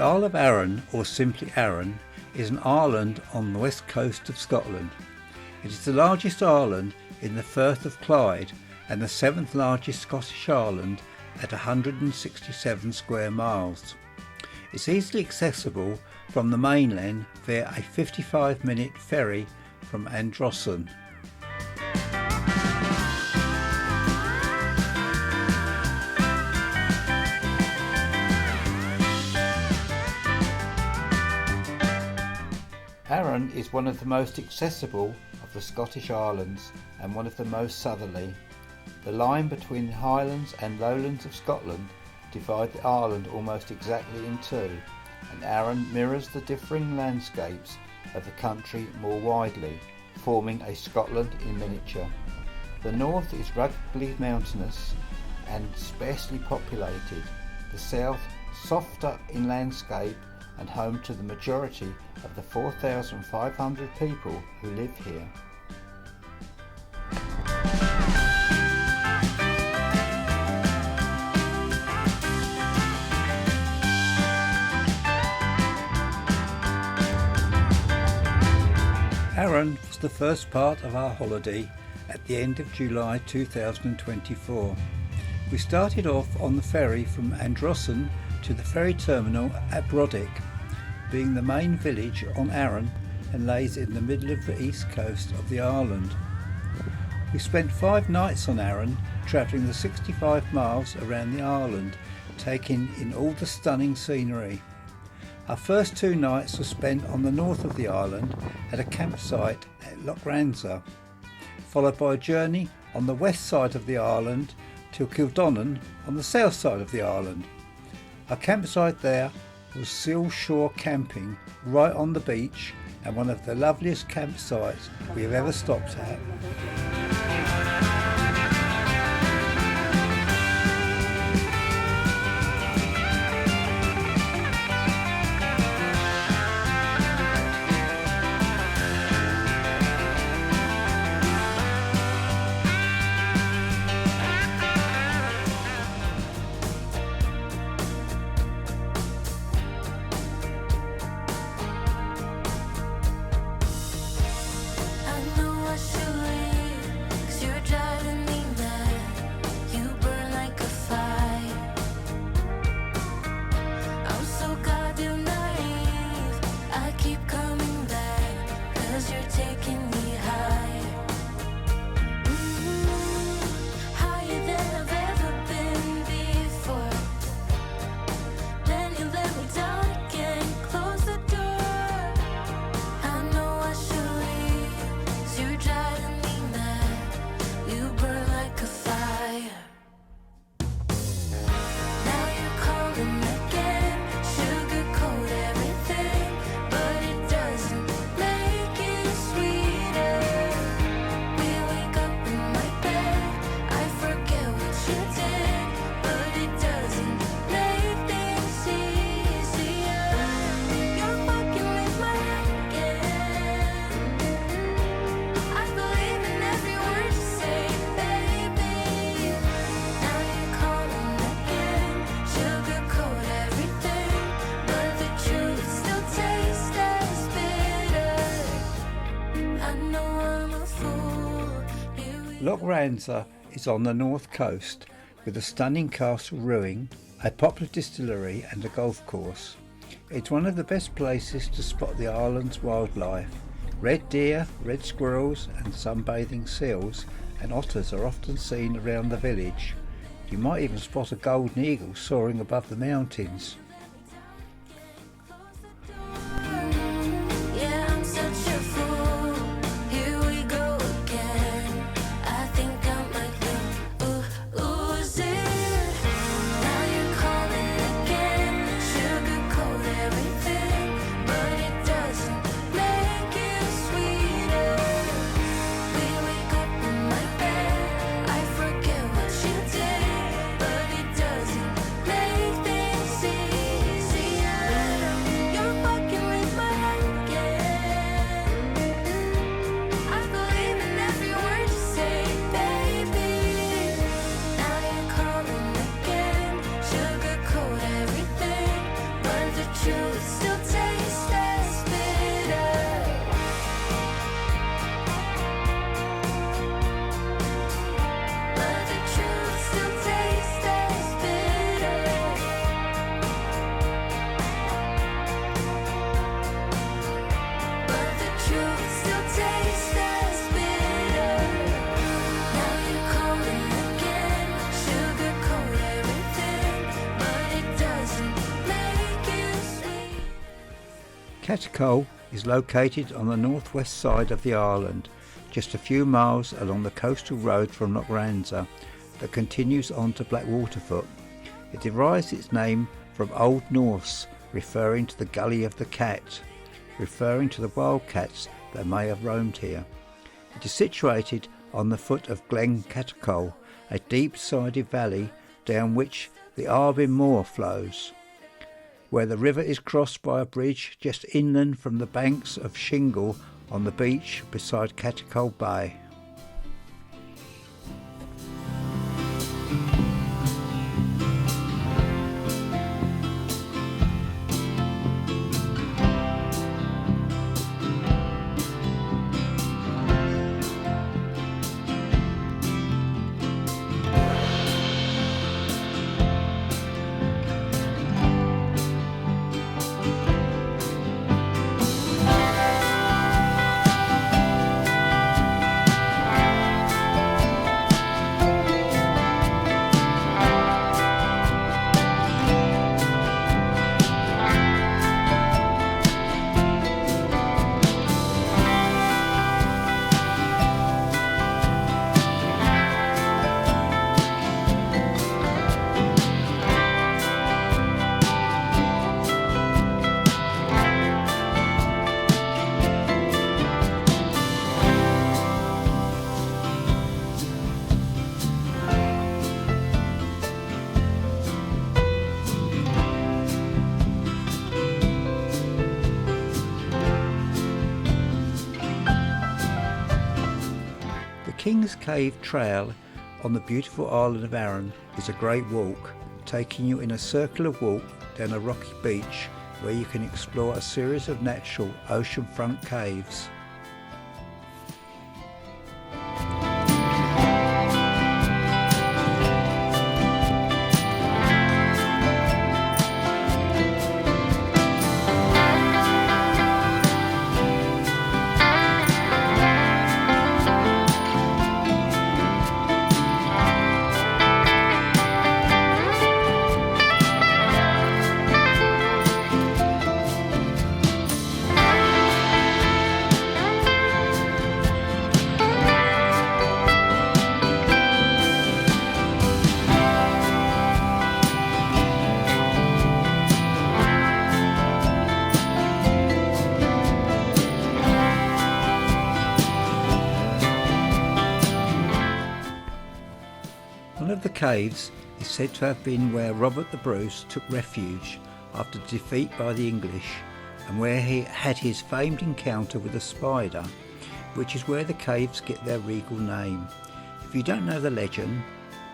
Isle of Arran, or simply Arran, is an island on the west coast of Scotland. It is the largest island in the Firth of Clyde and the seventh largest Scottish island at 167 square miles. It's easily accessible from the mainland via a 55-minute ferry from Arran. Arran is one of the most accessible of the Scottish islands and one of the most southerly. The line between the Highlands and Lowlands of Scotland divide the island almost exactly in two, and Arran mirrors the differing landscapes of the country more widely, forming a Scotland in miniature. The north is ruggedly mountainous and sparsely populated, the south softer in landscape and home to the majority of the 4,500 people who live here. Arran was the first part of our holiday at the end of July 2024. We started off on the ferry from Arran to the ferry terminal at Brodick, being the main village on Arran and lays in the middle of the east coast of the island. We spent 5 nights on Arran, travelling the 65 miles around the island, taking in all the stunning scenery. Our first 2 nights were spent on the north of the island at a campsite at Loch Ranza, followed by a journey on the west side of the island to Kildonnan on the south side of the island. Our campsite there was Seal Shore Camping, right on the beach, and one of the loveliest campsites we have ever stopped at. Loch Ranza is on the north coast with a stunning castle ruin, a popular distillery and a golf course. It's one of the best places to spot the island's wildlife. Red deer, red squirrels and sunbathing seals and otters are often seen around the village. You might even spot a golden eagle soaring above the mountains. See Cattercole is located on the northwest side of the island, just a few miles along the coastal road from Lochranza that continues on to Blackwaterfoot. It derives its name from Old Norse, referring to the Gully of the Cat, referring to the wildcats that may have roamed here. It is situated on the foot of Glen Cattercole, a deep-sided valley down which the Arran Moor flows, where the river is crossed by a bridge just inland from the banks of shingle on the beach beside Cattercole Bay. King's Cave Trail on the beautiful island of Arran is a great walk, taking you in a circular walk down a rocky beach where you can explore a series of natural oceanfront caves. One of the caves is said to have been where Robert the Bruce took refuge after defeat by the English, and where he had his famed encounter with a spider, which is where the caves get their regal name. If you don't know the legend,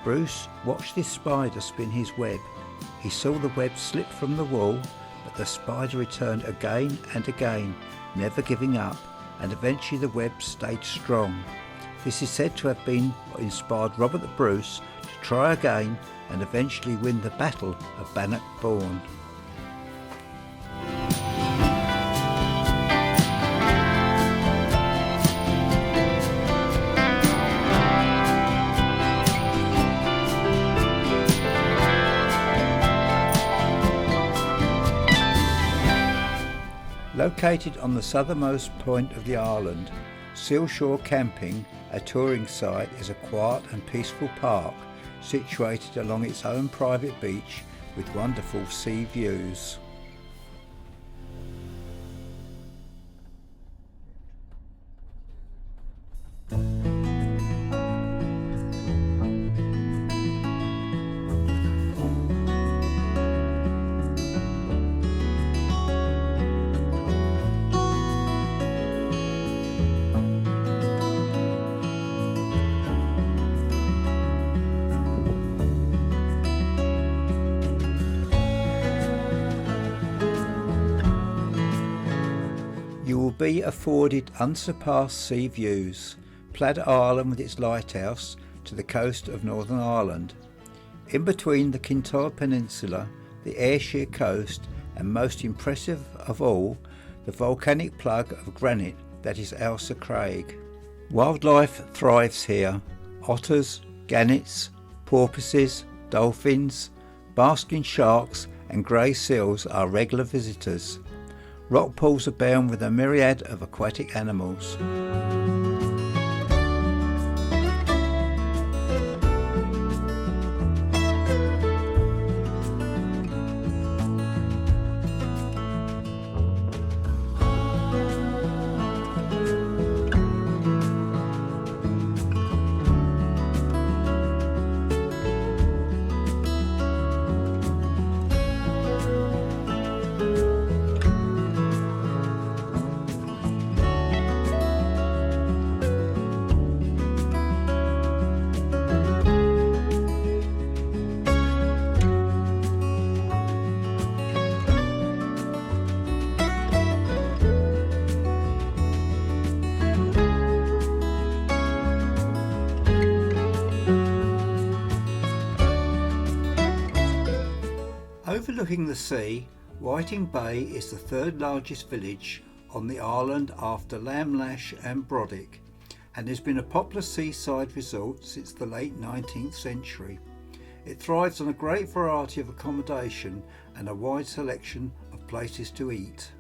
Bruce watched this spider spin his web. He saw the web slip from the wall, but the spider returned again and again, never giving up, and eventually the web stayed strong. This is said to have been what inspired Robert the Bruce to try again and eventually win the Battle of Bannockburn. Located on the southernmost point of the island, Sealshore Camping, a touring site, is a quiet and peaceful park situated along its own private beach with wonderful sea views. You will be afforded unsurpassed sea views, Plaid Island with its lighthouse to the coast of Northern Ireland. In between the Kintyre Peninsula, the Ayrshire coast, and most impressive of all, the volcanic plug of granite that is Ailsa Craig. Wildlife thrives here. Otters, gannets, porpoises, dolphins, basking sharks and grey seals are regular visitors. Rock pools abound with a myriad of aquatic animals. Overlooking the sea, Whiting Bay is the third largest village on the island after Lamlash and Brodick, and has been a popular seaside resort since the late 19th century. It thrives on a great variety of accommodation and a wide selection of places to eat.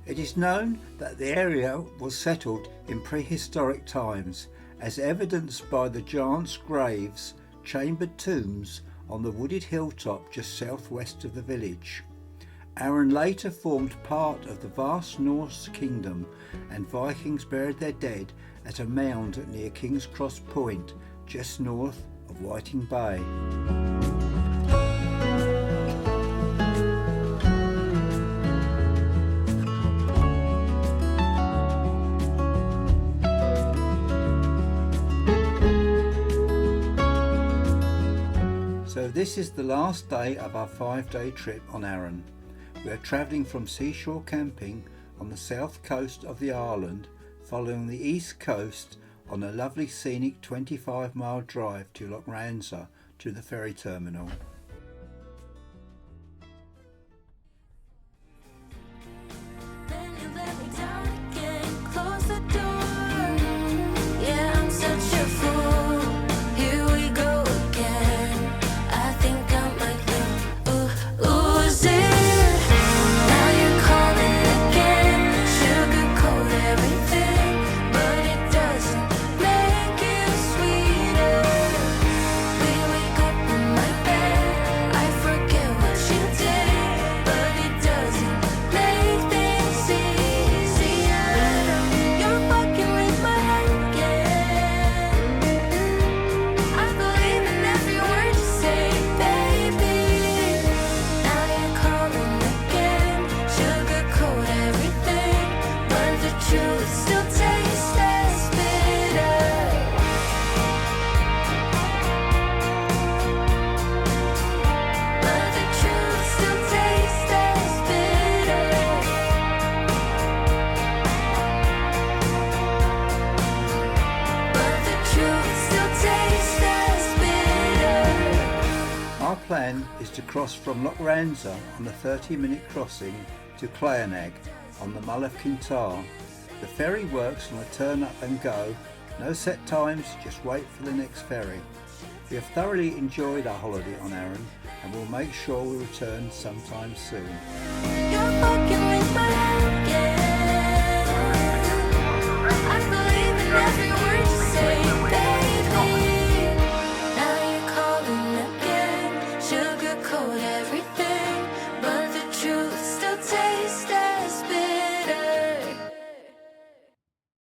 It is known that the area was settled in prehistoric times, as evidenced by the giants' graves, chambered tombs, on the wooded hilltop just southwest of the village. Arran later formed part of the vast Norse kingdom, and Vikings buried their dead at a mound near King's Cross Point, just north of Whiting Bay. So this is the last day of our 5-day trip on Arran. We are travelling from seashore camping on the south coast of the island, following the east coast on a lovely scenic 25-mile drive to Arran to the ferry terminal. Plan is to cross from Arran on a 30-minute crossing to Clyanag on the Mull of Kintyre. The ferry works on a turn up and go, no set times, just wait for the next ferry. We have thoroughly enjoyed our holiday on Arran and will make sure we return sometime soon.